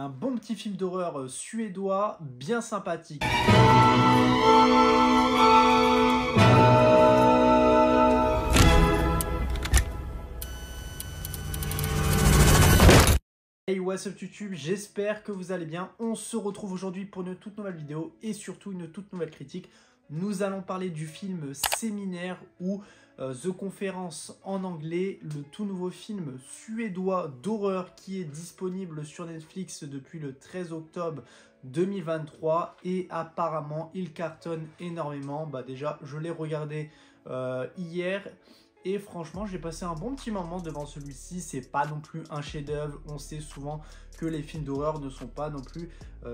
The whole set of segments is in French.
un bon petit film d'horreur suédois bien sympathique. Hey, what's up YouTube, j'espère que vous allez bien. On se retrouve aujourd'hui pour une toute nouvelle vidéo et surtout une toute nouvelle critique. Nous allons parler du film Séminaire ou The Conference en anglais, le tout nouveau film suédois d'horreur qui est disponible sur Netflix depuis le 13 octobre 2023 et apparemment il cartonne énormément. Déjà, je l'ai regardé hier. Et franchement, j'ai passé un bon petit moment devant celui-ci. C'est pas non plus un chef-d'œuvre. On sait souvent que les films d'horreur ne sont pas non plus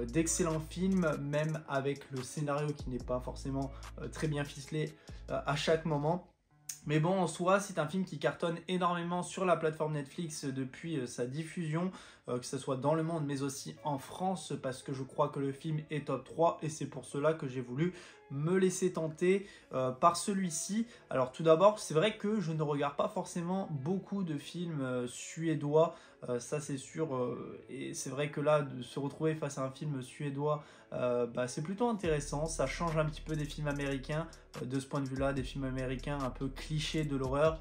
d'excellents films, même avec le scénario qui n'est pas forcément très bien ficelé à chaque moment. Mais bon, en soi, c'est un film qui cartonne énormément sur la plateforme Netflix depuis sa diffusion, que ce soit dans le monde mais aussi en France, parce que je crois que le film est top 3 et c'est pour cela que j'ai voulu me laisser tenter par celui-ci. Alors tout d'abord, c'est vrai que je ne regarde pas forcément beaucoup de films suédois, ça c'est sûr, et c'est vrai que là, de se retrouver face à un film suédois, c'est plutôt intéressant. Ça change un petit peu des films américains de ce point de vue-là, des films américains un peu clichés de l'horreur.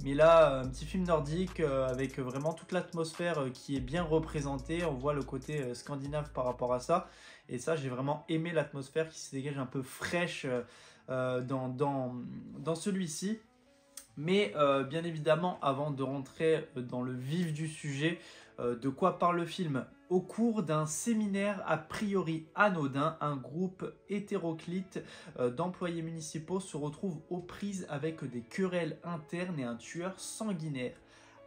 Mais là, un petit film nordique avec vraiment toute l'atmosphère qui est bien représentée. On voit le côté scandinave par rapport à ça. Et ça, j'ai vraiment aimé l'atmosphère qui se dégage un peu fraîche dans celui-ci. Mais bien évidemment, avant de rentrer dans le vif du sujet, de quoi parle le film? Au cours d'un séminaire a priori anodin, un groupe hétéroclite d'employés municipaux se retrouve aux prises avec des querelles internes et un tueur sanguinaire.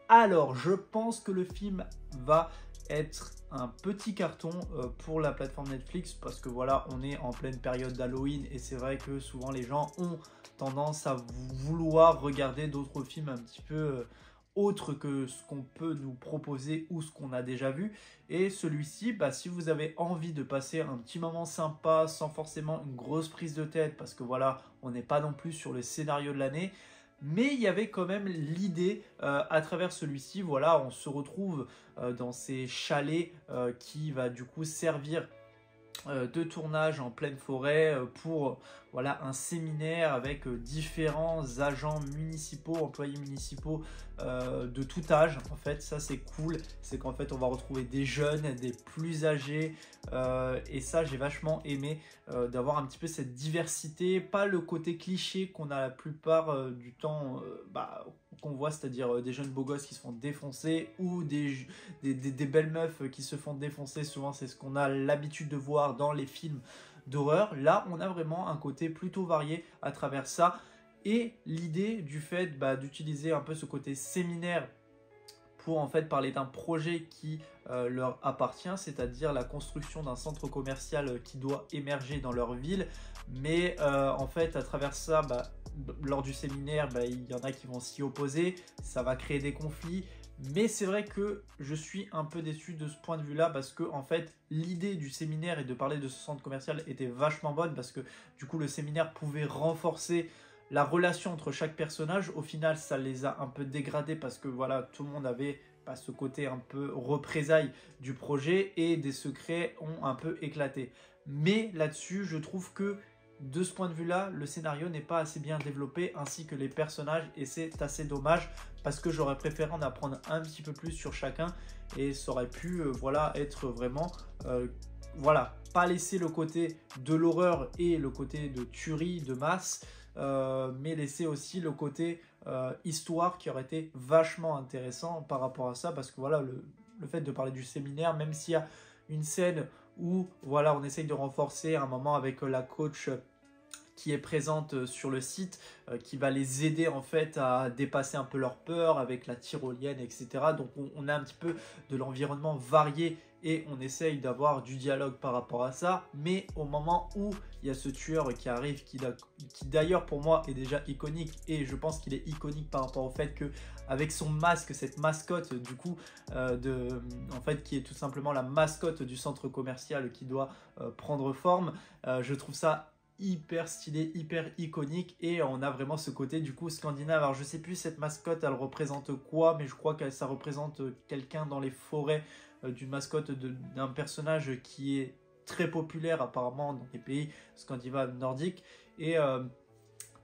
Alors, je pense que le film va être un petit carton pour la plateforme Netflix parce que voilà, on est en pleine période d'Halloween et c'est vrai que souvent les gens ont tendance à vouloir regarder d'autres films un petit peu autres que ce qu'on peut nous proposer ou ce qu'on a déjà vu. Et celui-ci, si vous avez envie de passer un petit moment sympa sans forcément une grosse prise de tête parce que voilà, on n'est pas non plus sur le scénario de l'année. Mais il y avait quand même l'idée à travers celui-ci, voilà, on se retrouve dans ces chalets qui va du coup servir de tournage en pleine forêt pour voilà, un séminaire avec différents agents municipaux, employés municipaux de tout âge. En fait, ça c'est cool, c'est qu'en fait on va retrouver des jeunes, des plus âgés et ça j'ai vachement aimé d'avoir un petit peu cette diversité, pas le côté cliché qu'on a la plupart du temps qu'on voit, c'est-à-dire des jeunes beaux gosses qui se font défoncer ou des belles meufs qui se font défoncer. Souvent c'est ce qu'on a l'habitude de voir dans les films d'horreur. Là on a vraiment un côté plutôt varié à travers ça et l'idée du fait d'utiliser un peu ce côté séminaire pour en fait parler d'un projet qui leur appartient, c'est-à-dire la construction d'un centre commercial qui doit émerger dans leur ville. Mais en fait à travers ça, lors du séminaire, il y en a qui vont s'y opposer, ça va créer des conflits. Mais c'est vrai que je suis un peu déçu de ce point de vue-là parce que en fait l'idée du séminaire et de parler de ce centre commercial était vachement bonne parce que du coup le séminaire pouvait renforcer la relation entre chaque personnage. Au final ça les a un peu dégradés parce que voilà, tout le monde avait ce côté un peu représailles du projet et des secrets ont un peu éclaté. Mais là-dessus je trouve que de ce point de vue-là, le scénario n'est pas assez bien développé ainsi que les personnages et c'est assez dommage parce que j'aurais préféré en apprendre un petit peu plus sur chacun et ça aurait pu être vraiment pas laisser le côté de l'horreur et le côté de tuerie de masse mais laisser aussi le côté histoire qui aurait été vachement intéressant par rapport à ça parce que voilà, le fait de parler du séminaire, même s'il y a une scène où voilà, on essaye de renforcer un moment avec la coach qui est présente sur le site, qui va les aider en fait à dépasser un peu leur peur avec la tyrolienne, etc. Donc on a un petit peu de l'environnement varié et on essaye d'avoir du dialogue par rapport à ça. Mais au moment où il y a ce tueur qui arrive, qui d'ailleurs pour moi est déjà iconique et je pense qu'il est iconique par rapport au fait que avec son masque, cette mascotte du coup en fait qui est tout simplement la mascotte du centre commercial qui doit prendre forme, je trouve ça hyper stylé, hyper iconique et on a vraiment ce côté du coup scandinave. Alors je sais plus cette mascotte elle représente quoi, mais je crois que ça représente quelqu'un dans les forêts d'une mascotte d'un personnage qui est très populaire apparemment dans les pays scandinaves nordiques. Et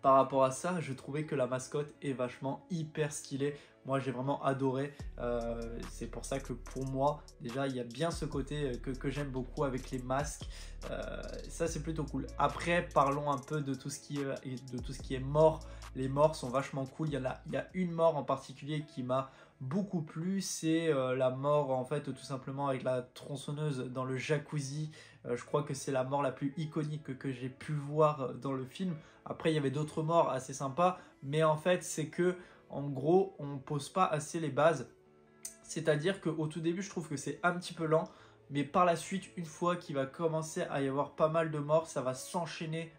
par rapport à ça, je trouvais que la mascotte est vachement hyper stylée. Moi, j'ai vraiment adoré. C'est pour ça que pour moi, déjà, il y a bien ce côté que j'aime beaucoup avec les masques. Ça, c'est plutôt cool. Après, parlons un peu de tout ce qui est mort. Les morts sont vachement cool. Il y a une mort en particulier qui m'a beaucoup plu. C'est la mort, en fait, tout simplement avec la tronçonneuse dans le jacuzzi. Je crois que c'est la mort la plus iconique que j'ai pu voir dans le film. Après, il y avait d'autres morts assez sympas. Mais en fait, c'est que en gros, on ne pose pas assez les bases. C'est-à-dire qu'au tout début, je trouve que c'est un petit peu lent. Mais par la suite, une fois qu'il va commencer à y avoir pas mal de morts, ça va s'enchaîner.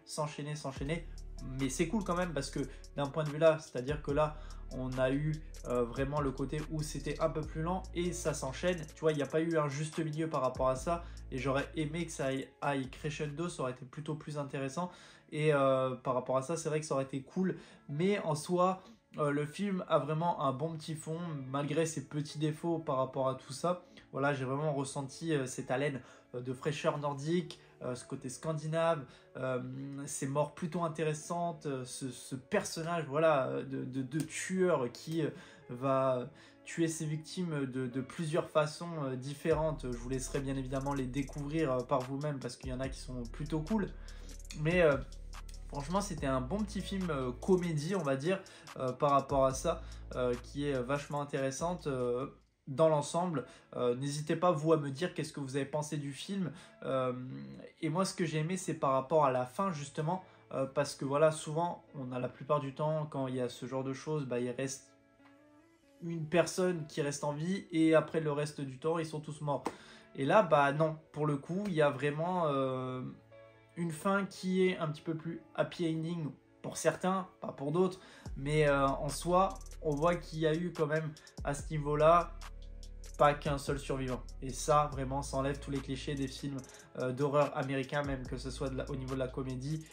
Mais c'est cool quand même parce que d'un point de vue là, c'est-à-dire que là, on a eu vraiment le côté où c'était un peu plus lent et ça s'enchaîne. Tu vois, il n'y a pas eu un juste milieu par rapport à ça. Et j'aurais aimé que ça aille crescendo, ça aurait été plutôt plus intéressant. Et par rapport à ça, c'est vrai que ça aurait été cool. Mais en soi, le film a vraiment un bon petit fond, malgré ses petits défauts par rapport à tout ça. Voilà, j'ai vraiment ressenti cette haleine de fraîcheur nordique, ce côté scandinave, ces morts plutôt intéressantes, ce personnage voilà, de tueur qui va tuer ses victimes de plusieurs façons différentes. Je vous laisserai bien évidemment les découvrir par vous-même parce qu'il y en a qui sont plutôt cool. Mais franchement, c'était un bon petit film comédie, on va dire, par rapport à ça, qui est vachement intéressante dans l'ensemble. N'hésitez pas, vous, à me dire qu'est-ce que vous avez pensé du film. Et moi, ce que j'ai aimé, c'est par rapport à la fin, justement, parce que voilà, souvent, on a la plupart du temps, quand il y a ce genre de choses, bah, il reste une personne qui reste en vie, et après le reste du temps, ils sont tous morts. Et là, bah non, pour le coup, il y a vraiment une fin qui est un petit peu plus happy ending pour certains, pas pour d'autres, mais en soi, on voit qu'il y a eu quand même à ce niveau-là pas qu'un seul survivant. Et ça, vraiment, ça enlève tous les clichés des films d'horreur américains, même que ce soit au niveau de la comédie.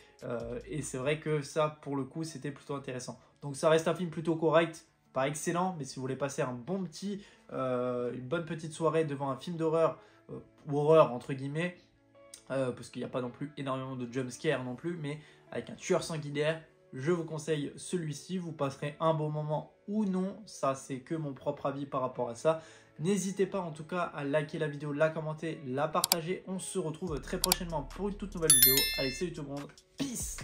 Et c'est vrai que ça, pour le coup, c'était plutôt intéressant. Donc ça reste un film plutôt correct, pas excellent, mais si vous voulez passer une bonne petite soirée devant un film d'horreur, ou horreur entre guillemets, parce qu'il n'y a pas non plus énormément de jumpscares non plus, mais avec un tueur sanguinaire, je vous conseille celui-ci. Vous passerez un bon moment ou non, ça c'est que mon propre avis par rapport à ça. N'hésitez pas en tout cas à liker la vidéo, la commenter, la partager. On se retrouve très prochainement pour une toute nouvelle vidéo. Allez, salut tout le monde, peace.